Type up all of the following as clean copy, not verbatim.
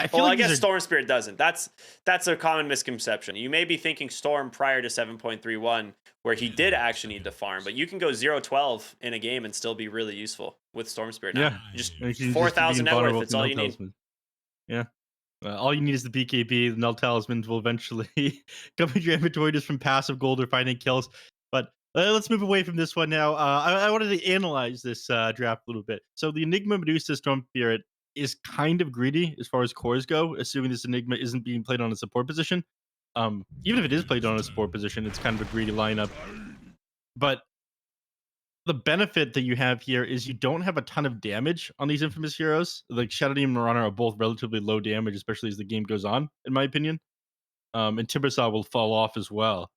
I feel Well, I like guess these are Storm Spirit doesn't. That's a common misconception. You may be thinking Storm prior to 7.31, where he did actually need to farm, but you can go 0-12 in a game and still be really useful with Storm Spirit now. yeah, Just like he's just 4,000 being net worth. vulnerable It's to all null you need. talisman. Yeah. All you need is the BKB. The null talismans will eventually come into your inventory just from passive gold or finding kills. But let's move away from this one now. I wanted to analyze this draft a little bit. So the Enigma Medusa Storm Spirit is kind of greedy as far as cores go, assuming this Enigma isn't being played on a support position. Even if it is played on a support position, it's kind of a greedy lineup. But the benefit that you have here is you don't have a ton of damage on these infamous heroes. Like Shadow Demon and Marana are both relatively low damage, especially as the game goes on, in my opinion. And Timbersaw will fall off as well.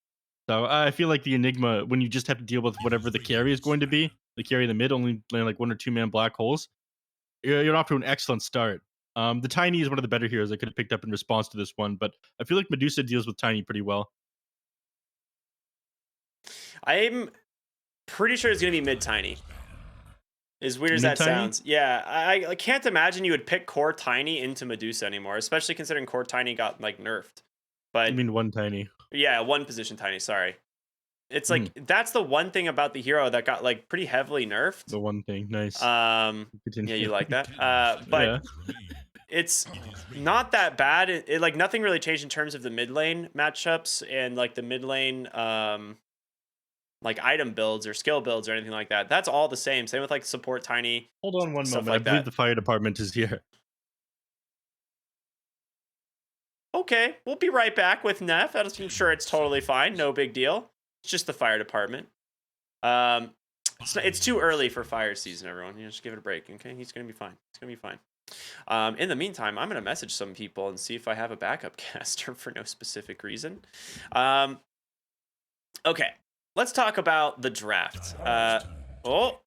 So I feel like the Enigma, when you just have to deal with whatever the carry is going to be, the carry in the mid, only laying like 1 or 2 man black holes, you're off to an excellent start. The Tiny is one of the better heroes I could have picked up in response to this one, but I feel like Medusa deals with Tiny pretty well. I'm pretty sure it's going to be mid Tiny. As weird as Mid that Tiny? sounds. Yeah, I can't imagine you would pick Core Tiny into Medusa anymore, especially considering Core Tiny got like nerfed. I But mean, one Tiny. yeah, one position Tiny, sorry. It's Mhm. like that's the one thing about the hero that got like pretty heavily nerfed. The one thing. Nice. Yeah, you Continue. like that. But Yeah. it's not that bad. Like nothing really changed in terms of the mid lane matchups and like the mid lane like item builds or skill builds or anything like that. That's all the same. Same with like support Tiny, Hold on one stuff moment. I like believe that. the fire department is here. Okay, we'll be right back with Neff. I'm sure it's totally fine. No big deal. It's just the fire department. Um, it's too early for fire season, everyone. You just give it a break, okay? He's gonna be fine. It's gonna be fine. In the meantime, I'm gonna message some people and see if I have a backup caster for no specific reason. Um, okay, let's talk about the draft. Oh,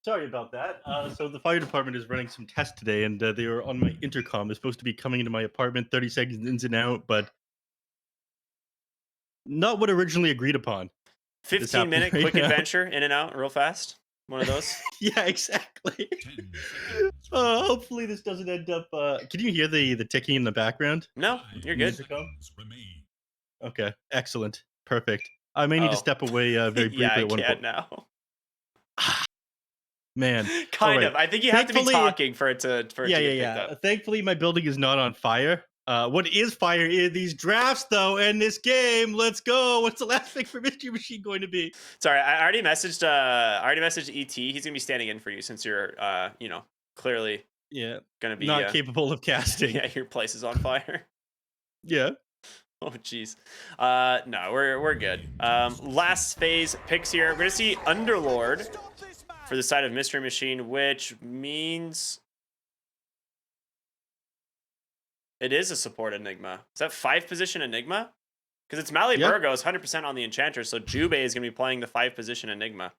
Sorry about that. So the fire department is running some tests today, and they were on my intercom. They're supposed to be coming into my apartment 30 seconds in and out, but not what originally agreed upon is 15 happening minute right quick now. adventure in and out real fast. One of those. Yeah, exactly. Hopefully this doesn't end up. Can you hear the ticking in the background? No, you're On the good. intercom? Okay, excellent, perfect. I may need to Oh, step away very yeah, briefly I at one can point. now. Man, all Kind right. of. I think you have to be Thankfully, talking for it to yeah, yeah, get picked yeah. up. Thankfully, my building is not on fire. What is fire is these drafts, though, and this game. Let's go. What's the last pick for Mystery Machine going to be? Sorry, I already messaged. I already messaged ET. He's gonna be standing in for you since you're, clearly Yeah, gonna be. not capable of casting. Yeah, your place is on fire. Yeah. Oh, jeez. No, we're good. Last phase picks here. We're gonna see Underlord for the side of Mystery Machine, which means it is a support Enigma. Is that 5 position Enigma? Because it's Mali Yeah. Burgos 100% on the Enchanter, so Jubei is going to be playing the 5 position Enigma,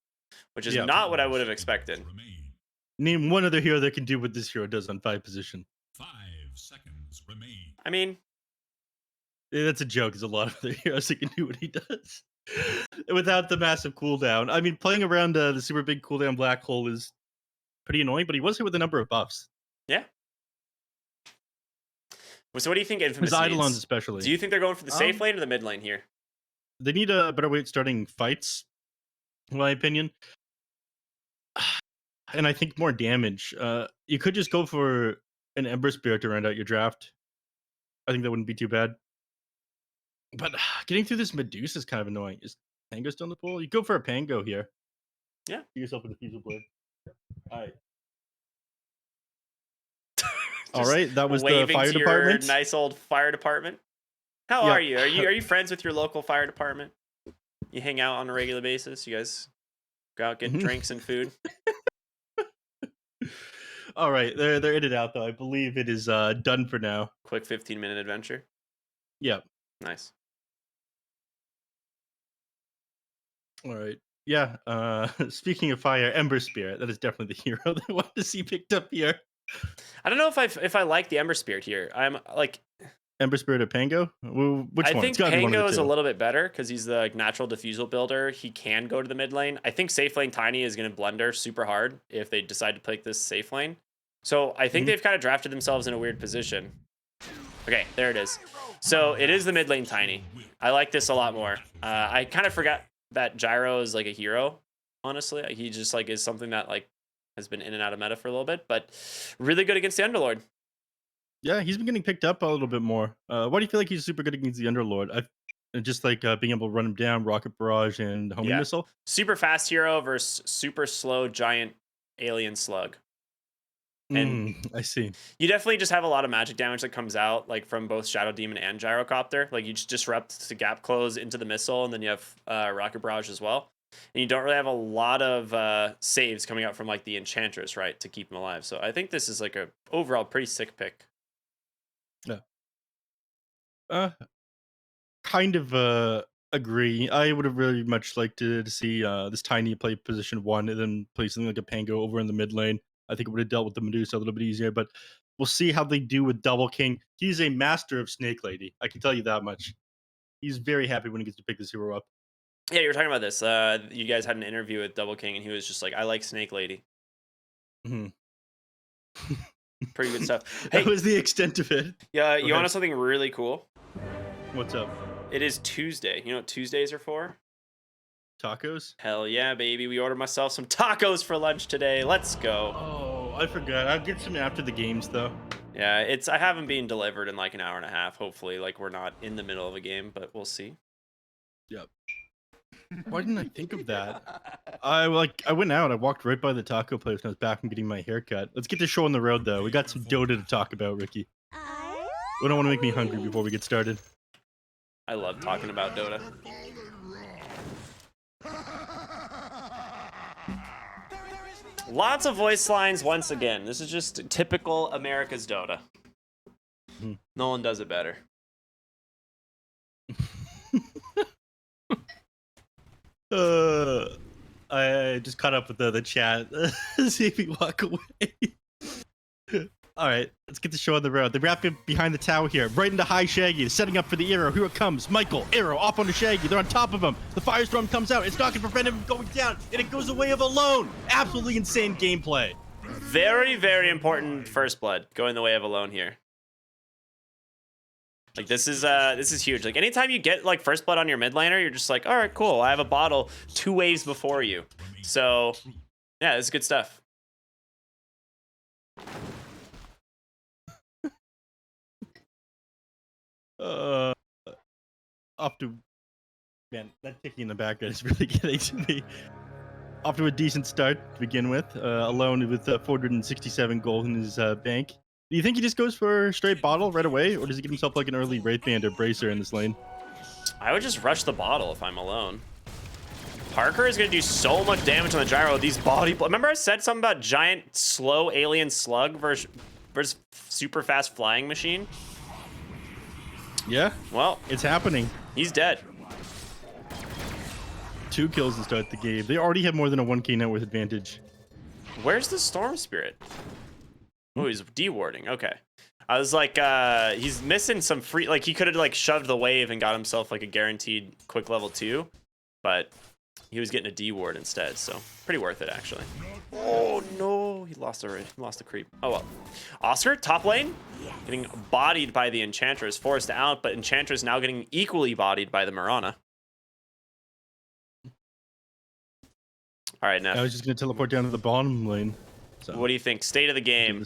which is Yeah. not what I would have expected. Name one other hero that can do what this hero does on 5 position. I mean, That's a joke. There's a lot of other heroes that can do what he does without the massive cooldown. I mean, playing around the super big cooldown black hole is pretty annoying, but he was hit with a number of buffs. yeah. So what do you think His Infamous Eidolons needs? especially. Do you think they're going for the safe lane or the mid lane here? They need a better way at starting fights, in my opinion. And I think more damage. You could just go for an Ember Spirit to round out your draft. I think that wouldn't be too bad. But getting through this Medusa is kind of annoying. Is Pango still in the pool? You go for a Pango here. Yeah. Get yourself a Diffusal Blade. All right. All right, that was the Waving fire to department. your nice old fire department. How Yep. are you? Are you friends with your local fire department? You hang out on a regular basis. You guys go out get drinks and food. All right, they're in and out though. I believe it is done for now. Quick 15-minute adventure. Yep. Nice. All right. Yeah. Speaking of fire, Ember Spirit. That is definitely the hero that I wanted to see picked up here. I don't know if I like the Ember Spirit here. I'm like, Ember Spirit or Pango? Which I one? think It's gotta be one of Pango the is a two. little bit better because he's the natural diffusal builder. He can go to the mid lane. I think safe lane Tiny is going to blunder super hard if they decide to pick this safe lane. So I think they've kind of drafted themselves in a weird position. Okay, there it is. So it is the mid lane Tiny. I like this a lot more. I kind of forgot that Gyro is like a hero. Honestly, he just like is something that like has been in and out of meta for a little bit, but really good against the Underlord. Yeah, he's been getting picked up a little bit more. Why do you feel like he's super good against the Underlord? Just like being able to run him down, rocket barrage, and homing Yeah, missile. super fast hero versus super slow giant alien slug. And I see. you definitely just have a lot of magic damage that comes out like from both Shadow Demon and Gyrocopter. Like you just disrupt the gap close into the missile, and then you have Rocket Barrage as well. And you don't really have a lot of saves coming out from like the Enchantress, right, to keep him alive. So I think this is like a overall pretty sick pick. Yeah. Uh, kind of agree. I would have really much liked to see this Tiny play position 1 and then play something like a Pango over in the mid lane. I think it would have dealt with the Medusa a little bit easier, but we'll see how they do with Double King. He's a master of Snake Lady. I can tell you that much. He's very happy when he gets to pick this hero up. Yeah, you were talking about this. You guys had an interview with Double King, and he was just like, "I like Snake Lady." Mhm. Pretty good stuff. That Hey, was the extent of it. yeah, Go you want to know ahead. something really cool? What's up? It is Tuesday. You know what Tuesdays are for? Tacos? Hell yeah, baby. We ordered myself some tacos for lunch today. Let's go. Oh, I forgot. I'll get some after the games, though. Yeah, I haven't been delivered in like an hour and a half. Hopefully, like we're not in the middle of a game, but we'll see. Yep. Why didn't I think of that? I went out. I walked right by the taco place and I was back from getting my haircut. Let's get the show on the road, though. We got some Dota to talk about, Ricky. We don't want to make me hungry before we get started. I love talking about Dota. Lots of voice lines once again. This is just typical America's Dota. Mhm. No one does it better. I just caught up with the chat. See if we walk away. All right, let's get the show on the road. They wrap it behind the tower here, right into high Shaggy, setting up for the arrow. Here it comes. Michael, arrow, off onto Shaggy. They're on top of him. The firestorm comes out. It's not going to prevent him from going down, and it goes away of alone. Absolutely insane gameplay. Very, very important first blood going the way of Alone here. Like this is huge. Like anytime you get like first blood on your mid laner, you're just like, all right, cool. I have a bottle 2 waves before you. So yeah, this is good stuff. Off to man, that ticking in the background is really getting to me. Off to a decent start to begin with. Alone with 467 gold in his bank. Do you think he just goes for straight bottle right away, or does he get himself like an early Wraithband or Bracer in this lane? I would just rush the bottle if I'm Alone. Parker is going to do so much damage on the gyro. These remember I said something about giant slow alien slug versus super fast flying machine? Yeah, Well, it's happening. he's dead. 2 kills to start the game. They already have more than a 1k net worth advantage. Where's the Storm Spirit? Oh, he's dewarding. Okay. I was like, he's missing some free, like he could have like shoved the wave and got himself like a guaranteed quick level 2, but he was getting a deward instead, so pretty worth it actually. Oh no, he lost the creep. Oh well. Oscar, top lane, getting bodied by the Enchantress, forced out, but Enchantress now getting equally bodied by the Mirana. All right, I Neff. was just going to teleport down to the bottom lane. So What do you think? State of the game.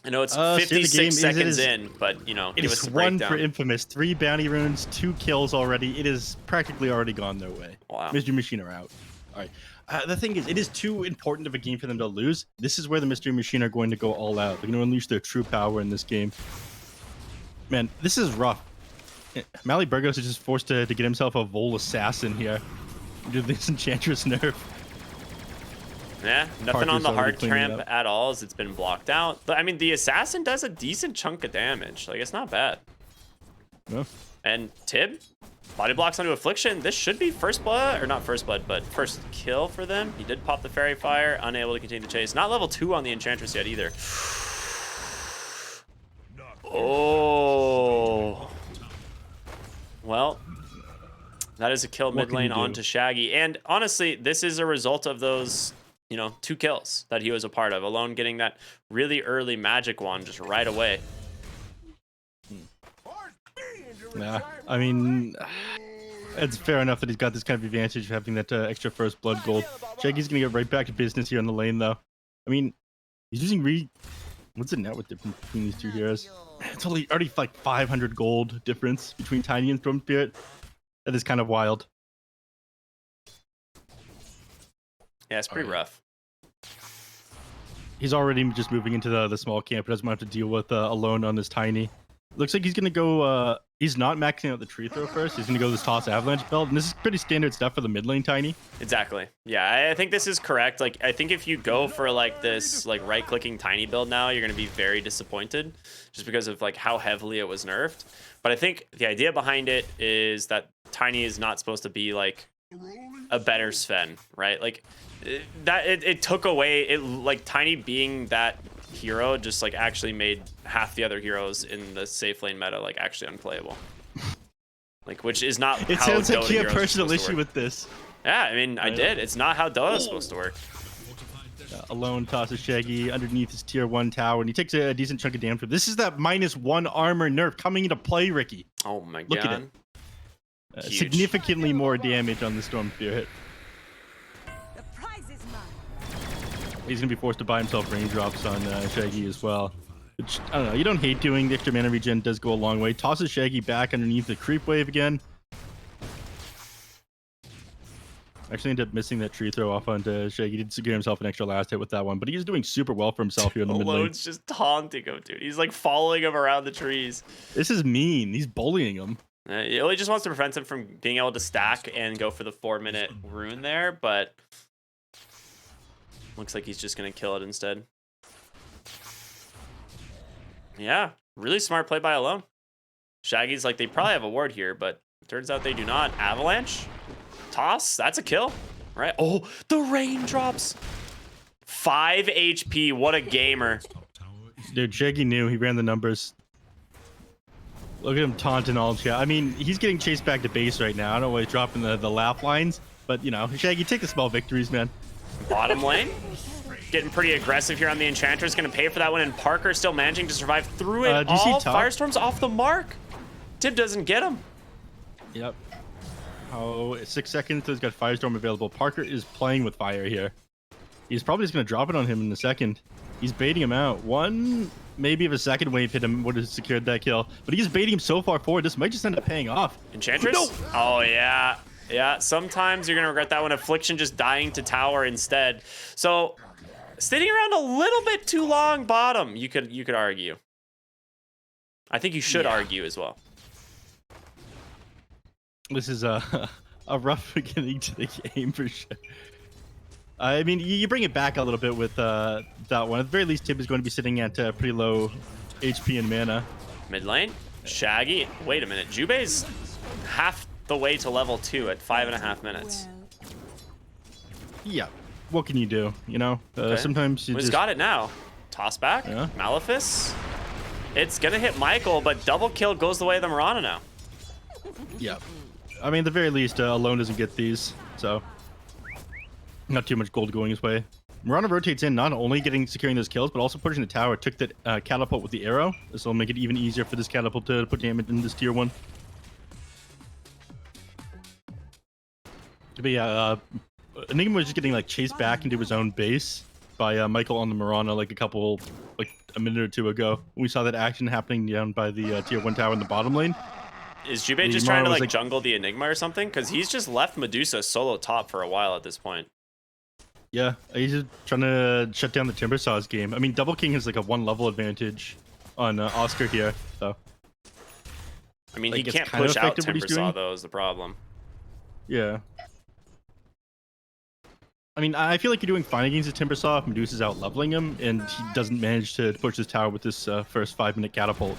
I know it's State of the 56 game is- seconds in, but you know, It give is us the 1 breakdown. for Infamous, 3 bounty runes, 2 kills already. It is practically already gone their way. Wow. Mystery Machine are out. All right. The thing is, it is too important of a game for them to lose. This is where the Mystery Machine are going to go all out. They're going to unleash their true power in this game. Man, this is rough. Mally Burgos is just forced to get himself a Vol Assassin here. Do this Enchantress nerf. Yeah, nothing Parker's on the already hard cleaning it tramp up. at all as it's been blocked out. But I mean, the Assassin does a decent chunk of damage. Like, it's not bad. No. And Tib, body blocks onto Affliction. This should be first blood, or not first blood, but first kill for them. He did pop the Fairy Fire, unable to continue the chase. Not level 2 on the Enchantress yet either. Oh. Well, that is a kill mid can lane you do? onto Shaggy. And honestly, this is a result of those, you know, 2 kills that he was a part of. Alone getting that really early magic wand just right away. Yeah, I mean, it's fair enough that he's got this kind of advantage of having that extra first blood gold. Shaggy's gonna get right back to business here in the lane, though. I mean, he's using what's the net with difference between these two heroes? It's already like 500 gold difference between Tiny and Storm Spirit. That is kind of wild. Yeah, it's pretty rough. He's already just moving into the small camp. Doesn't have to deal with Alone on this Tiny. Looks like he's gonna go. He's not maxing out the tree throw first. He's gonna go this toss avalanche build, and this is pretty standard stuff for the mid lane Tiny. Exactly. Yeah, I think this is correct. Like, I think if you go for like this like right clicking Tiny build now, you're gonna be very disappointed, just because of like how heavily it was nerfed. But I think the idea behind it is that Tiny is not supposed to be like a better Sven, right? Like that it took away it, like Tiny being that hero just like actually made half the other heroes in the safe lane meta like actually unplayable. Like, which is not it how sounds Dota like you have heroes are personal supposed to issue work. with this. Yeah, I mean, I did. It's not how Dota is supposed to work. Alone tosses Shaggy underneath his tier 1 tower, and he takes a decent chunk of damage. This is that -1 armor nerf coming into play, Ricky. Oh my Look god. at it. Significantly more damage on the Storm Spirit. He's going to be forced to buy himself raindrops on Shaggy as well. Which, I don't know, you don't hate doing. The extra mana regen does go a long way. Tosses Shaggy back underneath the creep wave again. Actually ended up missing that tree throw off onto Shaggy. He did secure himself an extra last hit with that one, but he's doing super well for himself here in the mid lane. Alone's just taunting him, dude. He's like following him around the trees. This is mean. He's bullying him. He only just wants to prevent him from being able to stack and go for the 4-minute rune there, but looks like he's just going to kill it instead. Yeah, really smart play by Alone. Shaggy's like, they probably have a ward here, but it turns out they do not. Avalanche? Toss? That's a kill, right? Oh, the raindrops. 5 HP. What a gamer. Dude, Shaggy knew. He ran the numbers. Look at him taunting all chat. I mean, he's getting chased back to base right now. I don't know why he's dropping the laugh lines, but, you know, Shaggy, take the small victories, man. Bottom lane. Getting pretty aggressive here on the Enchantress. Going to pay for that one, and Parker still managing to survive through it do you see all. top? Firestorm's off the mark. Tib doesn't get him. Yep. Oh, 6 seconds. He's got Firestorm available. Parker is playing with fire here. He's probably just going to drop it on him in a second. He's baiting him out. One, maybe if a second wave hit him, would have secured that kill. But he's baiting him so far forward, this might just end up paying off. Enchantress? No! Oh, yeah. Yeah, sometimes you're going to regret that one. Affliction just dying to tower instead. So, sitting around a little bit too long bottom, you could argue. I think you should argue as well. This is a rough beginning to the game for sure. I mean, you bring it back a little bit with that one. At the very least, Tib is going to be sitting at pretty low HP and mana. Mid lane, Shaggy. Wait a minute, Jube's half the way to level 2 at 5.5 minutes. Yeah, what can you do? You know, Okay. sometimes you Who's just got it now? Toss back, Yeah. Malefice. It's gonna hit Michael, but double kill goes the way of the Mirana now. yeah. I mean, at the very least, Alone doesn't get these, so not too much gold going his way. Mirana rotates in, not only securing those kills, but also pushing the tower. Took that catapult with the arrow. This will make it even easier for this catapult to put damage in this tier 1. But yeah, Enigma was just getting like chased back into his own base by Michael on the Mirana like a minute or two ago. We saw that action happening down by the tier 1 tower in the bottom lane. Is Jube just trying to like jungle the Enigma or something? Because he's just left Medusa solo top for a while at this point. Yeah, he's just trying to shut down the Timbersaw's game. I mean, Double King has like a 1 level advantage on Oscar here, so. I mean, Like, he it's can't kind of push out effective what he's doing. Timbersaw, though, is the problem. Yeah. I mean, I feel like you're doing fine against the Timbersaw if Medusa's out leveling him, and he doesn't manage to push this tower with this first 5-minute catapult.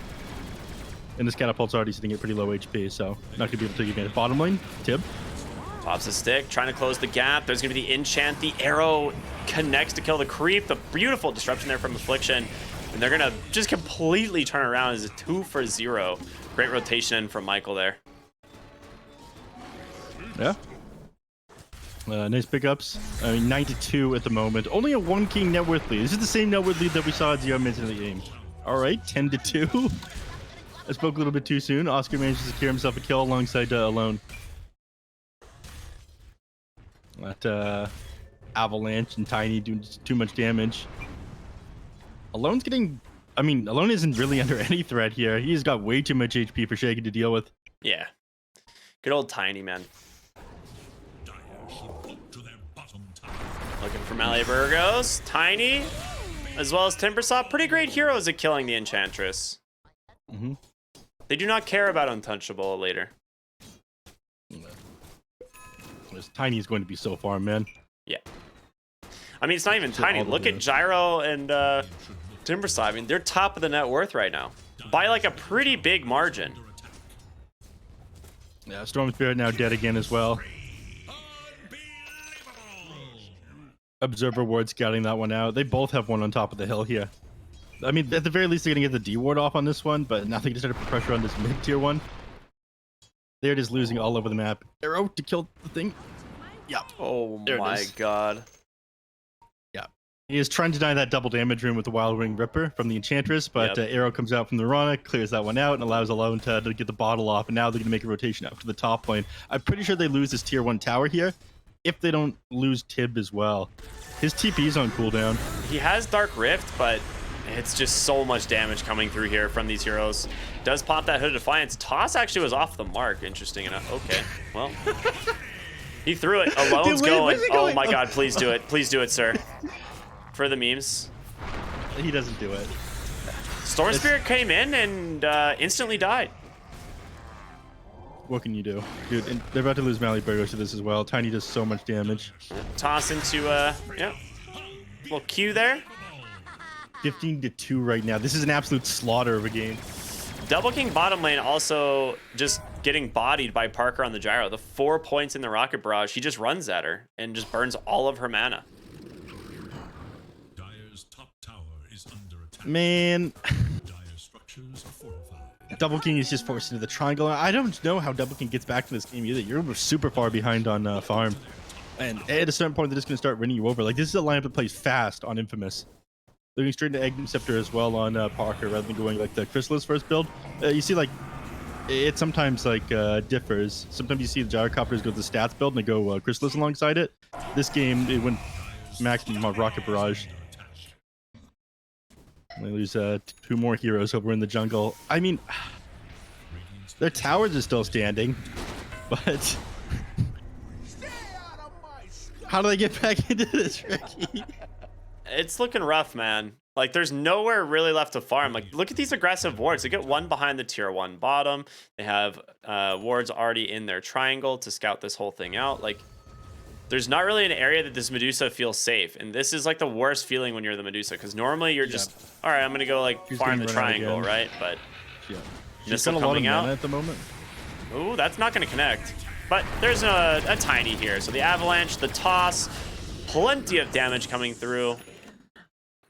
And this catapult's already sitting at pretty low HP, so not going to be able to take advantage. Bottom lane, Tib. Pops a stick, trying to close the gap. There's going to be the enchant. The arrow connects to kill the creep. The beautiful disruption there from Affliction. And they're going to just completely turn around as a 2 for 0. Great rotation from Michael there. Yeah. Nice pickups. I mean, 9-2 at the moment. Only a 1 king net worth lead. This is the same net worth lead that we saw at 0 minutes into the game. All right, 10-2. I spoke a little bit too soon. Oscar managed to secure himself a kill alongside Alone. That Avalanche and Tiny doing too much damage. Alone's getting... I mean, Alone isn't really under any threat here. He's got way too much HP for Shaggy to deal with. Yeah. Good old Tiny, man. Looking for Melee Burgos. Tiny, as well as Timbersaw. Pretty great heroes at killing the Enchantress. Mm-hmm. They do not care about Untouchable later. This Tiny is going to be so far, man. Yeah. I mean, it's not even Tiny. Look at Gyro and Timbersaw. I mean, they're top of the net worth right now. By like a pretty big margin. Yeah, Storm Spirit now dead again as well. Observer Ward scouting that one out. They both have one on top of the hill here. I mean, at the very least, they're going to get the D ward off on this one, but now they can start to put pressure on this mid-tier one. They're just losing all over the map. Arrow to kill the thing. Yeah. Oh there my god. Yeah. He is trying to deny that double damage rune with the Wild Ring Ripper from the Enchantress, but Arrow comes out from the Rana, clears that one out, and allows Alone to get the bottle off, and now they're going to make a rotation out to the top lane. I'm pretty sure they lose this tier 1 tower here, if they don't lose Tib as well. His TP's on cooldown. He has Dark Rift, but it's just so much damage coming through here from these heroes. Does pop that Hood of Defiance. Toss actually was off the mark, interesting enough. Okay, well. He threw it. Alone's going. Oh my god, please do it. Please do it, sir. For the memes. He doesn't do it. Storm Spirit came in and instantly died. What can you do? Dude, and they're about to lose Mally Burgos to this as well. Tiny does so much damage. Toss into, yeah. Little Q there. 15-2 right now. This is an absolute slaughter of a game. Double King bottom lane also just getting bodied by Parker on the Gyro. The 4 points in the Rocket Barrage, he just runs at her and just burns all of her mana. Dire's top tower is under attack. Man. Dire structures are fortified. Double King is just forced into the triangle. I don't know how Double King gets back to this game either. You're super far behind on farm. And at a certain point, they're just going to start running you over. Like, this is a lineup that plays fast on Infamous. They're going straight into Egg Scepter as well on Parker rather than going like the Chrysalis first build. You see, like, it sometimes like differs. Sometimes you see the Gyrocopters go to the stats build and they go Chrysalis alongside it. This game, it went maximum on Rocket Barrage. They lose 2 more heroes over in the jungle. I mean, their towers are still standing, but how do they get back into this, Ricky? It's looking rough, man. Like, there's nowhere really left to farm. Like, look at these aggressive wards. They get one behind the tier 1 bottom. They have wards already in their triangle to scout this whole thing out. Like, there's not really an area that this Medusa feels safe. And this is, like, the worst feeling when you're the Medusa. Because normally you're just, all right, I'm going to go, like, farm the triangle, right? But she's got a lot of mana at the moment. Ooh, that's not going to connect. But there's a Tiny here. So the Avalanche, the Toss, plenty of damage coming through.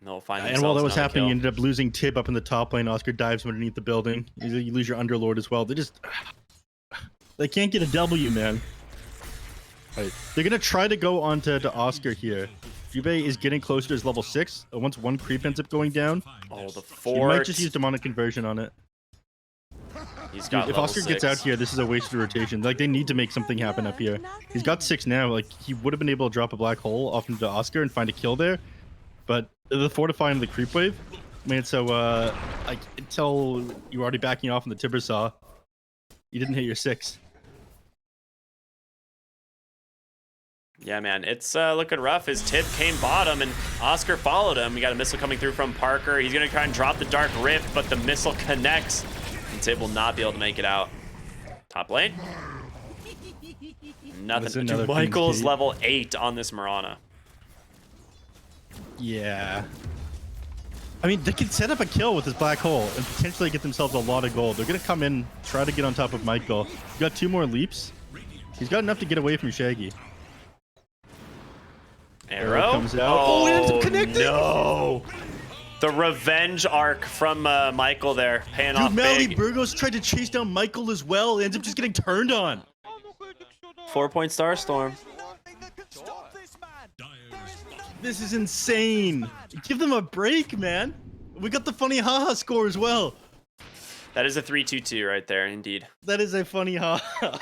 They'll find and while that was happening, you ended up losing Tib up in the top lane. Oscar dives underneath the building. You lose your Underlord as well. They can't get a W, man. Right. They're gonna try to go on to Oscar here. Jube is getting closer to his level 6. Once one creep ends up going down, the he fort. might just use demonic conversion on it. He's got if Oscar gets out here, this is a wasted rotation. Like, they need to make something happen up here. He's got 6 now. Like, he would have been able to drop a black hole off into Oscar and find a kill there, but the fortifying of the creep wave made it so like, until you were already backing off in the Timbersaw, you didn't hit your 6. Yeah, man, it's looking rough. His Tib came bottom and Oscar followed him. We got a missile coming through from Parker. He's gonna try and drop the Dark Rift, but the missile connects and Tib will not be able to make it out. Top lane. Nothing. Dude, Michael's level 8 on this Mirana. Yeah. I mean, they can set up a kill with this black hole and potentially get themselves a lot of gold. They're going to come in, try to get on top of Michael. He's got 2 more leaps. He's got enough to get away from Shaggy. Arrow comes out. Oh, it ends up connecting. No. The revenge arc from Michael there, paying off Melody big. Burgos tried to chase down Michael as well. He ends up just getting turned on. 4-point Starstorm. This is insane. Give them a break, man. We got the funny haha score as well. That is a 3-2-2 right there, indeed. That is a funny haha.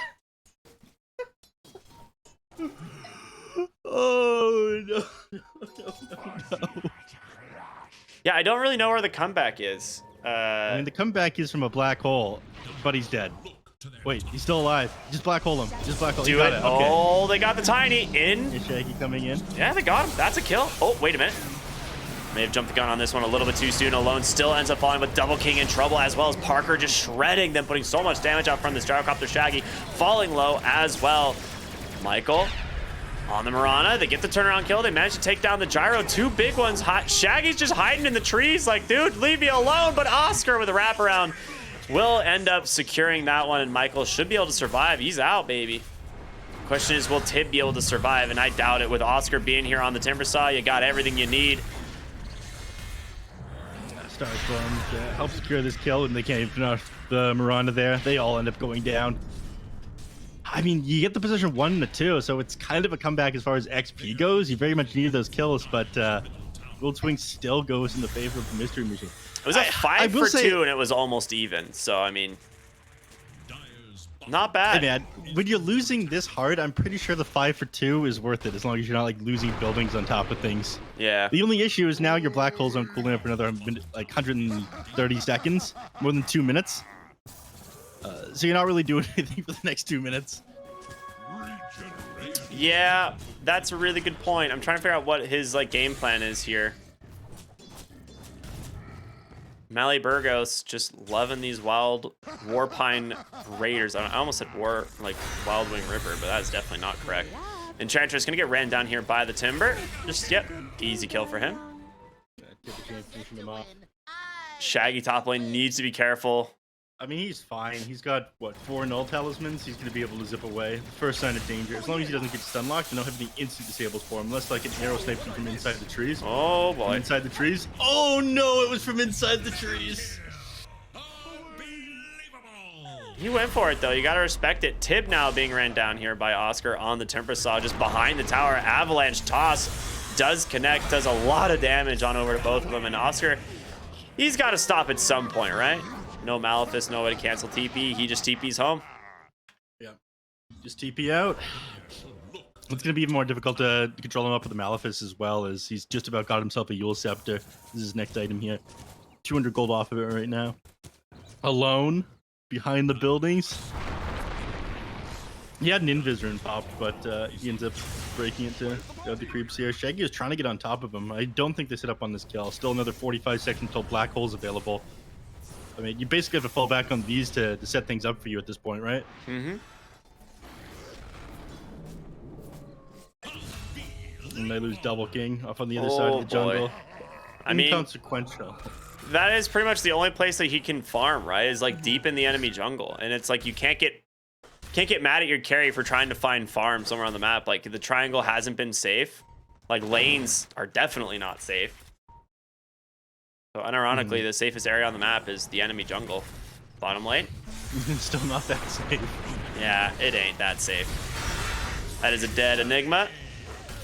Oh, no. No. Yeah, I don't really know where the comeback is. I mean, the comeback is from a black hole, but he's dead. Wait, he's still alive. Just black hole him. Just black hole. Do You it. got it. Okay. Oh, they got the tiny in. Is Shaggy coming in? Yeah, they got him. That's a kill. Oh, wait a minute. May have jumped the gun on this one a little bit too soon. Alone still ends up falling with Double King in trouble, as well as Parker just shredding them, putting so much damage out from this gyrocopter Shaggy, falling low as well. Michael on the Mirana. They get the turnaround kill. They manage to take down the gyro. Two big ones. Shaggy's just hiding in the trees like, dude, leave me alone. But Oscar with a wraparound will end up securing that one, and Michael should be able to survive. He's out, baby. Question is, will Tib be able to survive? And I doubt it. With Oscar being here on the timber saw, you got everything you need. Starstorm help secure this kill, and they can't even finish the Miranda there. They all end up going down. I mean, you get the position 1 and 2, so it's kind of a comeback as far as XP goes. You very much needed those kills, but Gold Swing still goes in the favor of the Mystery Machine. It was a 5 for 2, and it was almost even. So, I mean, not bad. Hey, man, when you're losing this hard, I'm pretty sure the 5 for 2 is worth it, as long as you're not, like, losing buildings on top of things. Yeah. The only issue is now your black holes aren't cooling up for another like 130 seconds, more than 2 minutes. So you're not really doing anything for the next 2 minutes. Yeah, that's a really good point. I'm trying to figure out what his like game plan is here. Mally Burgos just loving these wild Warpine Raiders. I almost said Wild Wing Ripper, but that is definitely not correct. Enchantress gonna get ran down here by the timber. Just, yep, easy kill for him. Shaggy top lane needs to be careful. I mean, he's fine. He's got, what, 4 null talismans? He's going to be able to zip away. The first sign of danger. As long as he doesn't get stun locked, and don't have any instant disables for him, unless, like, an arrow snipes him from inside the trees. Oh, boy. From inside the trees. Oh, no, it was from inside the trees. He went for it, though. You got to respect it. Tib now being ran down here by Oscar on the Temper Saw, just behind the tower. Avalanche toss does connect, does a lot of damage on over to both of them. And Oscar, he's got to stop at some point, right? No Malefice, no way to cancel TP. He just TP's home. Yeah. Just TP out. It's going to be even more difficult to control him up with the Malefice as well, as he's just about got himself a Yule Scepter. This is his next item here. 200 gold off of it right now. Alone, behind the buildings. He had an Invisor in pop, but he ends up breaking it to the creeps here. Shaggy is trying to get on top of him. I don't think they set up on this kill. Still another 45 seconds until Black Hole's available. I mean, you basically have to fall back on these to set things up for you at this point, right? Mm-hmm. And they lose Double King off on the other side of the jungle. I mean, inconsequential. That is pretty much the only place that he can farm, right? Is like deep in the enemy jungle, and it's like you can't get mad at your carry for trying to find farm somewhere on the map. Like the triangle hasn't been safe. Like lanes are definitely not safe. So unironically, the safest area on the map is the enemy jungle. Bottom lane. Still not that safe. Yeah, it ain't that safe. That is a dead Enigma.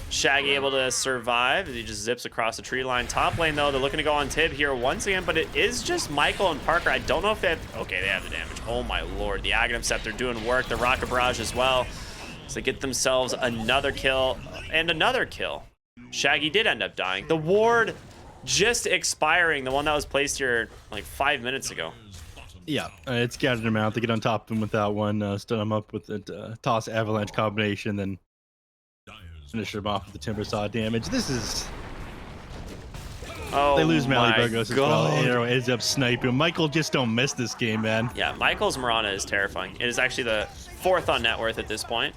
Shaggy able to survive. He just zips across the tree line. Top lane, though, they're looking to go on Tib here once again, but it is just Michael and Parker. I don't know if they have... Okay, they have the damage. Oh, my lord. The Aghanim Scepter doing work. The Rocket Barrage as well. So they get themselves another kill and another kill. Shaggy did end up dying. The ward just expiring. The one that was placed here like 5 minutes ago. Yeah, it scattered him out. They get on top of him with that one. Stun him up with the toss avalanche combination, then finish him off with the timber saw damage. This is... Oh, they lose Mally my Burgos as well. Arrow ends up sniping. Michael just don't miss this game, man. Yeah, Michael's Mirana is terrifying. It is actually the 4th on net worth at this point.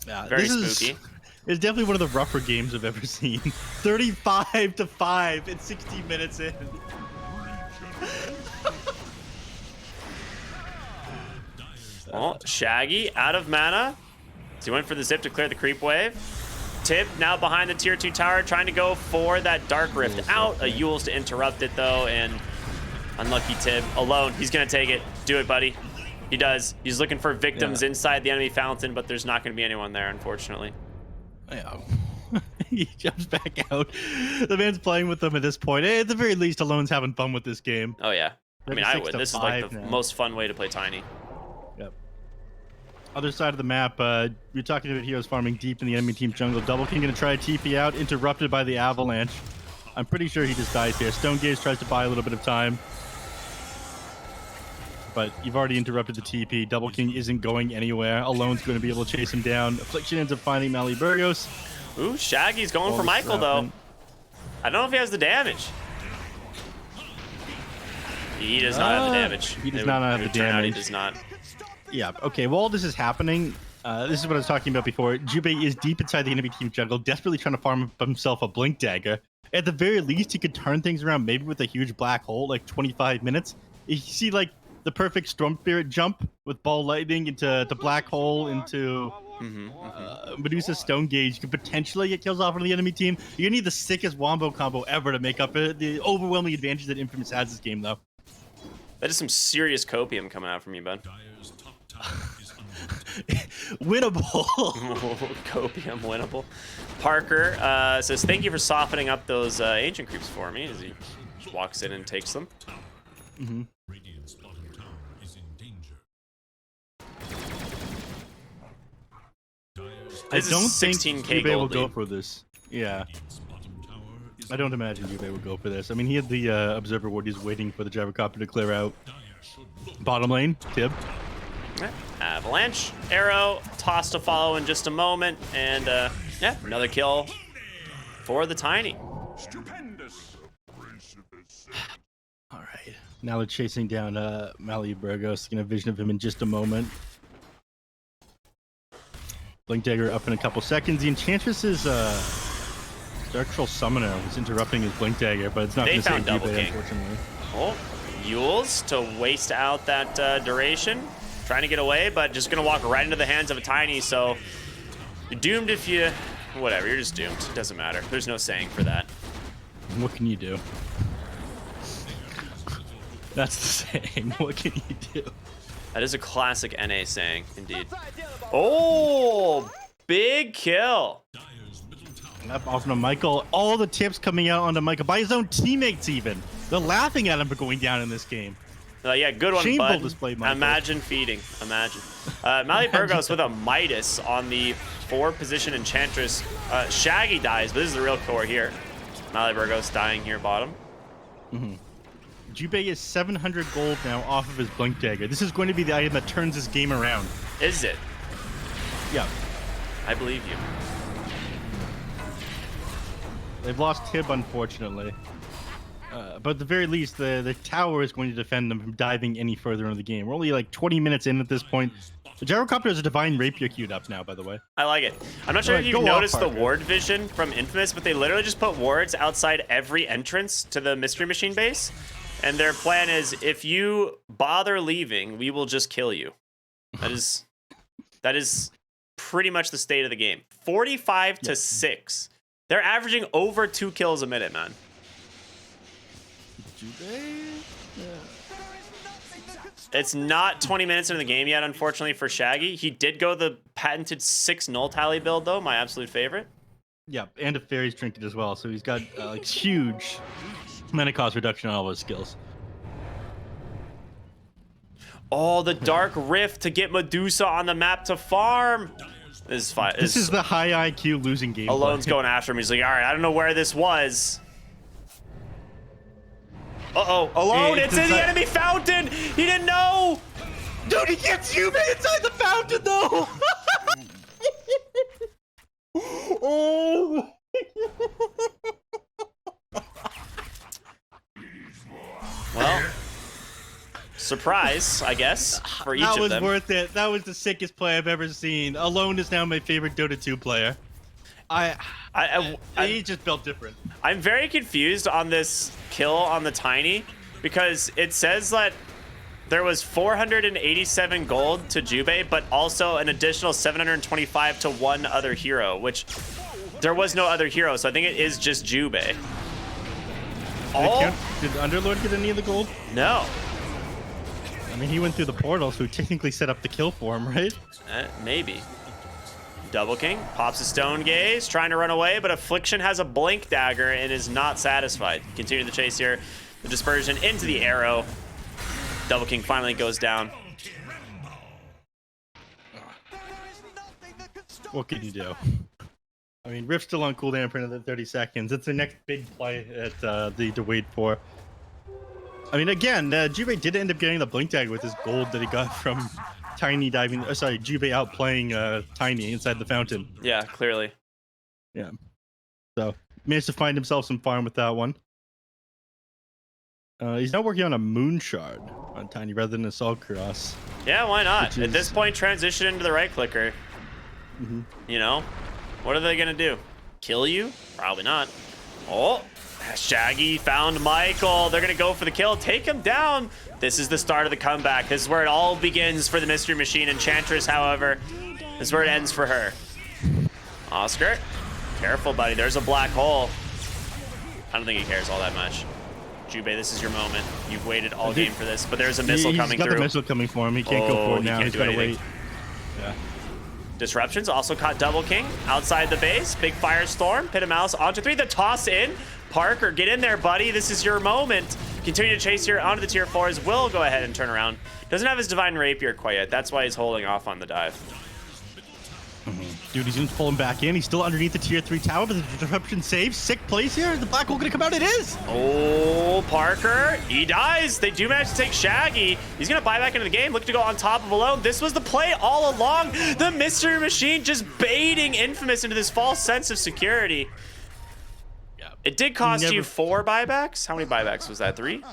Yeah, Very spooky. It's definitely one of the rougher games I've ever seen. 35-5 and 60 minutes in. Well, Shaggy out of mana. So he went for the zip to clear the creep wave. Tib now behind the tier 2 tower, trying to go for that Dark Rift out. A Yule's to interrupt it, though, and unlucky Tib. Alone, he's going to take it. Do it, buddy. He does. He's looking for victims inside the enemy fountain, but there's not going to be anyone there, unfortunately. Yeah. He jumps back out. The man's playing with them at this point. At the very least, Alone's having fun with this game. Oh yeah. I mean, I would. This is like the now. most fun way to play Tiny. Yep. Other side of the map, you're talking about heroes farming deep in the enemy team jungle. Double King gonna try a TP out, interrupted by the avalanche. I'm pretty sure he just dies here. Stone Gaze tries to buy a little bit of time. But you've already interrupted the TP. Double King isn't going anywhere. Alone's going to be able to chase him down. Affliction ends up finding Mali Burgos. Ooh, Shaggy's going for Michael, though. I don't know if he has the damage. He does not have the damage. He does not have the damage. He does not. Yeah, okay. While this is happening, this is what I was talking about before. Jubei is deep inside the enemy team jungle, desperately trying to farm himself a Blink Dagger. At the very least, he could turn things around, maybe with a huge black hole, like 25 minutes. You see, like, the perfect Storm Spirit jump with Ball Lightning into the black hole, into Medusa's Stone Gauge. You could potentially get kills off on the enemy team. You're gonna need the sickest wombo combo ever to make up the overwhelming advantage that Infamous has this game, though. That is some serious copium coming out from you, bud. Dire's top tower is under attack. Winnable. Copium winnable. Parker says, thank you for softening up those ancient creeps for me, as he walks in and takes them. Radiant's bottom tower is in danger. Dire's I This is don't think 16K Jubei will gold go lead. for this. Yeah. Radiant's bottom tower is I don't imagine Jubei would go for this. I mean, he had the Observer Ward. He's waiting for the Gyrocopter to clear out. Dire should look Bottom lane, Tib. Avalanche, arrow, toss to follow in just a moment, and yeah, another kill for the Tiny. All right. Now they're chasing down Mali Burgos. Gonna vision of him in just a moment. Blink Dagger up in a couple seconds. The Enchantress's Dark Troll Summoner was interrupting his Blink Dagger, but it's not They gonna save found Double Jubei, King. unfortunately. Oh, Yules to waste out that duration. Trying to get away, but just gonna walk right into the hands of a Tiny, so you're doomed if you... Whatever, you're just doomed. It doesn't matter. There's no saying for that. What can you do? That's the saying. What can you do? That is a classic NA saying, indeed. Oh, big kill. Dire's middle tower. Up off of Michael. All the tips coming out onto Michael by his own teammates even. They're laughing at him for going down in this game. Yeah, good one, Shameful bud. display, Michael. Imagine feeding. Imagine. Mali Burgos with a Midas on the 4-position Enchantress. Shaggy dies, but this is the real core here. Mali Burgos dying here bottom. Jubei is 700 gold now off of his Blink Dagger. This is going to be the item that turns this game around. Is it? Yeah. I believe you. They've lost Tib, unfortunately. But at the very least, the tower is going to defend them from diving any further into the game. We're only like 20 minutes in at this point. The Gyrocopter has a Divine Rapier queued up now, by the way. I like it. I'm not sure Alright, if go you've off, noticed the Parker. ward vision from Infamous, but they literally just put wards outside every entrance to the Mystery Machine base. And their plan is, if you bother leaving, we will just kill you. That is pretty much the state of the game. 45 to 6. They're averaging over 2 kills a minute, man. Jubei? It's not 20 minutes into the game yet, unfortunately, for Shaggy. He did go the patented 6 null tally build, though, my absolute favorite. Yeah, and a Fairy's Trinket as well. So he's got like huge mana cost reduction on all his skills. Oh, the Dark Rift to get Medusa on the map to farm. This is fine. This is the high IQ losing game. Alone's going after him. He's like, all right, I don't know where this was. Uh-oh, Alone, Hey, it's in the enemy fountain. He didn't know. Dude, he gets Jubei inside the fountain, though! Oh! Well, surprise, I guess, for each That of was them. worth it. That was the sickest play I've ever seen. Alone is now my favorite Dota 2 player. He's just built different. I'm very confused on this kill on the Tiny because it says that there was 487 gold to Jubei, but also an additional 725 to one other hero, which there was no other hero, so I think it is just Jubei. Did Underlord get any of the gold? No. I mean, he went through the portal, so he technically set up the kill for him, right? Maybe. Double King pops a Stone Gaze, trying to run away, but Affliction has a Blink Dagger and is not satisfied. Continue the chase here. The Dispersion into the arrow. Double King finally goes down. What can you do? I mean, Rift's still on cooldown for another 30 seconds. It's the next big play that they need to wait for. I mean, again, Jubei did end up getting the Blink Dagger with his gold that he got from Tiny diving. Sorry, Jubei outplaying Tiny inside the fountain. Yeah, clearly. Yeah. So, managed to find himself some farm with that one. He's now working on a Moon Shard on Tiny rather than a Assault Cross. Yeah, why not? At this point, transition into the right clicker. You know? What are they going to do? Kill you? Probably not. Oh, Shaggy found Michael. They're going to go for the kill. Take him down. This is the start of the comeback. This is where it all begins for the Mystery Machine. Enchantress, however, this is where it ends for her. Oscar, careful, buddy. There's a black hole. I don't think he cares all that much. Jubei, this is your moment. You've waited all game for this, but there's a missile coming through. He's got the missile coming for him. He can't go for it now. He's got to wait. Yeah. Disruptions also caught Double King outside the base. Big Firestorm. Pit of Malice onto 3. The toss in. Parker, get in there, buddy. This is your moment. Continue to chase here onto the tier 4s. Will go ahead and turn around. Doesn't have his Divine Rapier quite yet. That's why he's holding off on the dive. Dude, he's going to pull him back in. He's still underneath the tier 3 tower, but the disruption saves. Sick place here. Is the black hole going to come out? It is. Oh, Parker. He dies. They do manage to take Shaggy. He's going to buy back into the game. Look to go on top of Alone. This was the play all along. The Mystery Machine just baiting Infamous into this false sense of security. Yeah. It did cost you 4 buybacks. How many buybacks was that? 3?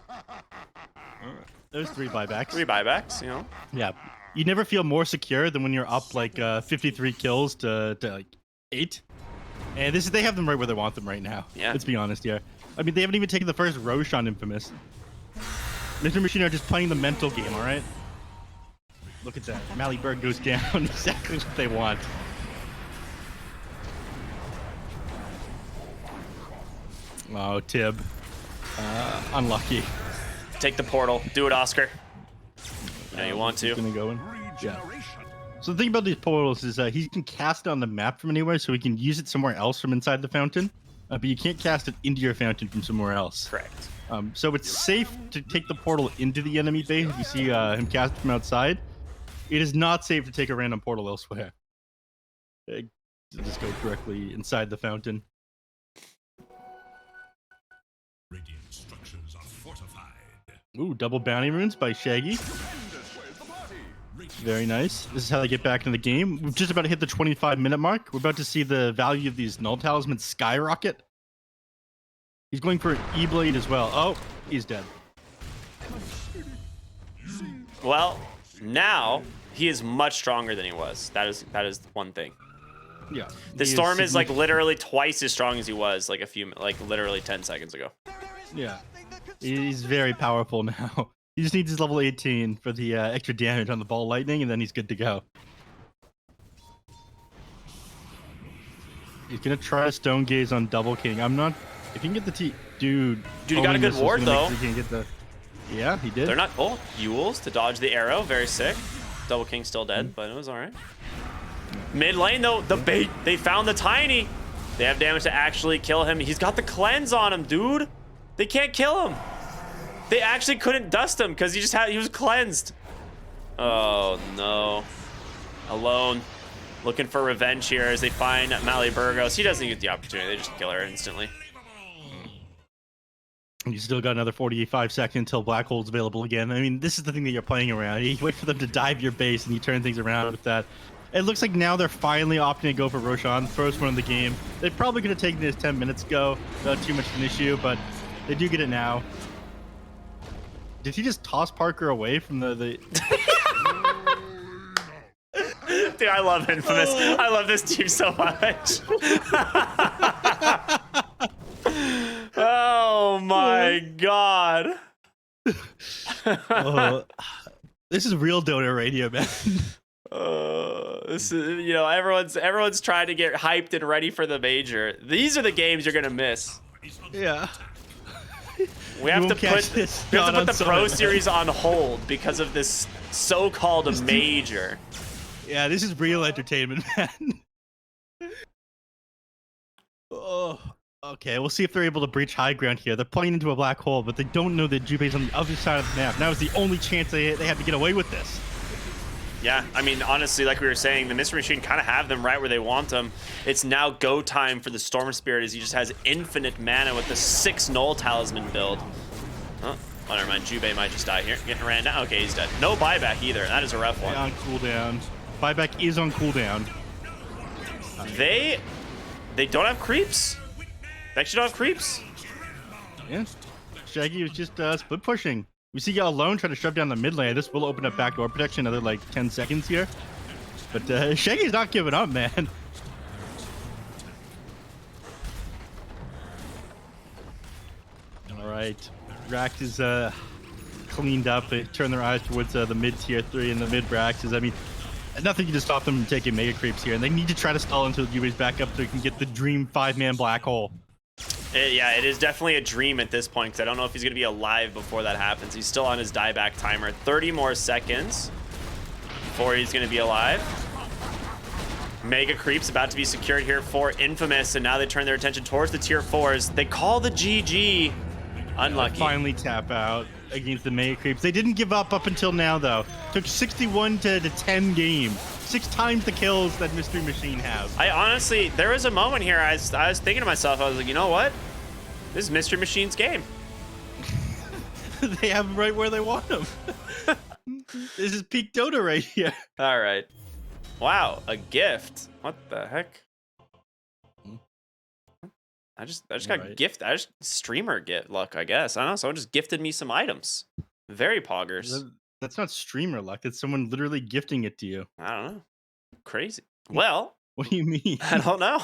There's 3 buybacks. 3 buybacks, you know? Yeah. You never feel more secure than when you're up like 53 kills to like 8. And this is, they have them right where they want them right now. Yeah. Let's be honest here. I mean, they haven't even taken the first Roche on Infamous. Mr. Machine are just playing the mental game, all right? Look at that. Mally Bird goes down. Exactly what they want. Oh, Tib. Unlucky. Take the portal. Do it, Oscar. Yeah, you want to. Gonna go in. Yeah. So the thing about these portals is he can cast it on the map from anywhere, so he can use it somewhere else from inside the fountain. But you can't cast it into your fountain from somewhere else. Correct. So it's safe to take the portal into the enemy base if you see him cast it from outside. It is not safe to take a random portal elsewhere. Just go directly inside the fountain. Radiant structures are fortified. Ooh, double bounty runes by Shaggy. Very nice. This is how they get back into the game. We've just about to hit the 25-minute mark. We're about to see the value of these null talismans skyrocket. He's going for an E-Blade as well. Oh, he's dead. Well, now he is much stronger than he was. That is one thing. Yeah. The Storm is like literally twice as strong as he was like literally 10 seconds ago. Yeah. He's very powerful now. He just needs his level 18 for the extra damage on the ball lightning, and then he's good to go. He's gonna try a Stone Gaze on Double King. I'm not. If he can get the dude. Dude, he got a good ward though. He can get the. Yeah, he did. They're not. Oh, Yules to dodge the arrow. Very sick. Double King still dead, but it was all right. Mid lane though, the bait. They found the Tiny. They have damage to actually kill him. He's got the cleanse on him, dude. They can't kill him. They actually couldn't dust him because he was cleansed. Oh no. Alone. Looking for revenge here as they find Mally Burgos. He doesn't get the opportunity. They just kill her instantly. You still got another 45 seconds until Black Hole's available again. I mean, this is the thing that you're playing around. You wait for them to dive your base and you turn things around with that. It looks like now they're finally opting to go for Roshan, first one in the game. They probably could have taken this 10 minutes ago without too much of an issue, but they do get it now. Did he just toss Parker away from the... Dude, I love Infamous. I love this team so much. Oh my god. This is real Dota radio, man. This is, you know, everyone's trying to get hyped and ready for the major. These are the games you're gonna miss. Yeah. We have to put the Pro Series on hold because of this so-called major. Yeah, this is real entertainment, man. Oh, okay. We'll see if they're able to breach high ground here. They're playing into a black hole, but they don't know that Jubei's on the other side of the map. Now is the only chance they had to get away with this. Yeah, I mean, honestly, like we were saying, the Mystery Machine kind of have them right where they want them. It's now go time for the Storm Spirit as he just has infinite mana with the 6 Null Talisman build. Oh, never mind. Jubei might just die here. Getting ran down. Okay, he's dead. No buyback either. That is a rough one. On cooldown. Buyback is on cooldown. They don't have creeps. They actually don't have creeps. Yeah. Shaggy was just split pushing. We see Alone try to shove down the mid lane. This will open up backdoor protection another like 10 seconds here. But Shaggy's not giving up, man. All right. Rax is cleaned up. They turn their eyes towards the mid tier 3 and the mid Braxes. I mean, nothing can just stop them from taking mega creeps here. And they need to try to stall until Yui's back up so they can get the dream 5-man black hole. Yeah, it is definitely a dream at this point because I don't know if he's going to be alive before that happens. He's still on his dieback timer. 30 more seconds before he's going to be alive. Mega creeps about to be secured here for Infamous, and now they turn their attention towards the tier 4s. They call the GG. Unlucky. Finally tap out against the mega creeps. They didn't give up until now, though. Took 61 to 10 game. 6 times the kills that Mystery Machine has. I honestly, there was a moment here I was thinking to myself, I was like, you know what? This is Mystery Machine's game. They have him right where they want him. This is peak Dota right here. All right. Wow, a gift. What the heck? I just got Right. gift. I just streamer gift luck, I guess. I don't know. Someone just gifted me some items. Very poggers. That's not streamer luck. It's someone literally gifting it to you. I don't know. Crazy. Well, What do you mean? I don't know.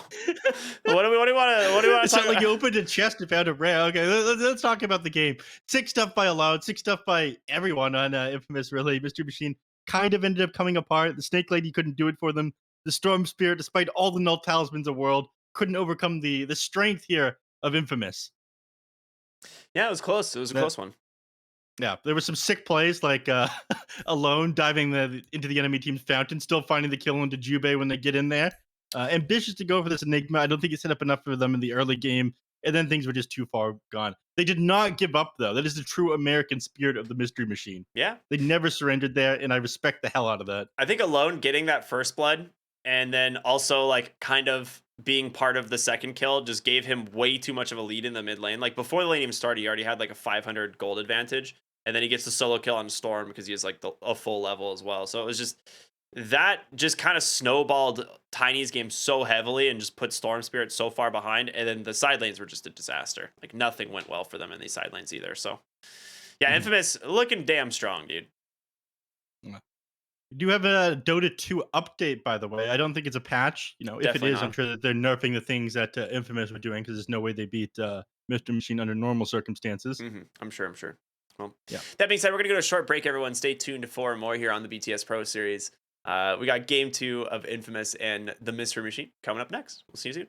What do we want to It's talk not like about? you opened a chest and found a rare. Okay, let's talk about the game. 6 stuff by Allowed, 6 stuff by everyone on Infamous, really. Mystery Machine kind of ended up coming apart. The Snake Lady couldn't do it for them. The Storm Spirit, despite all the Null Talismans of the world, couldn't overcome the strength here of Infamous. Yeah, it was close. It was a close one. Yeah, there were some sick plays like Alone diving into the enemy team's fountain, still finding the kill into Jubei when they get in there. Ambitious to go for this Enigma. I don't think it set up enough for them in the early game, and then things were just too far gone. They did not give up, though. That is the true American spirit of the Mystery Machine. Yeah. They never surrendered there, and I respect the hell out of that. I think Alone getting that first blood and then also like kind of being part of the second kill just gave him way too much of a lead in the mid lane. Like before the lane even started, he already had like a 500 gold advantage. And then he gets the solo kill on Storm because he has like a full level as well. So it was just that just kind of snowballed Tiny's game so heavily and just put Storm Spirit so far behind. And then the side lanes were just a disaster. Like nothing went well for them in these side lanes either. So yeah, Infamous looking damn strong, dude. We do have a Dota 2 update, by the way. I don't think it's a patch. You know, if Definitely it is, not. I'm sure that they're nerfing the things that Infamous were doing because there's no way they beat Mystery Machine under normal circumstances. I'm sure. Well, Yeah. That being said, we're going to go to a short break, everyone. Stay tuned for more here on the BTS Pro Series. We got Game 2 of Infamous and the Mystery Machine coming up next. We'll see you soon.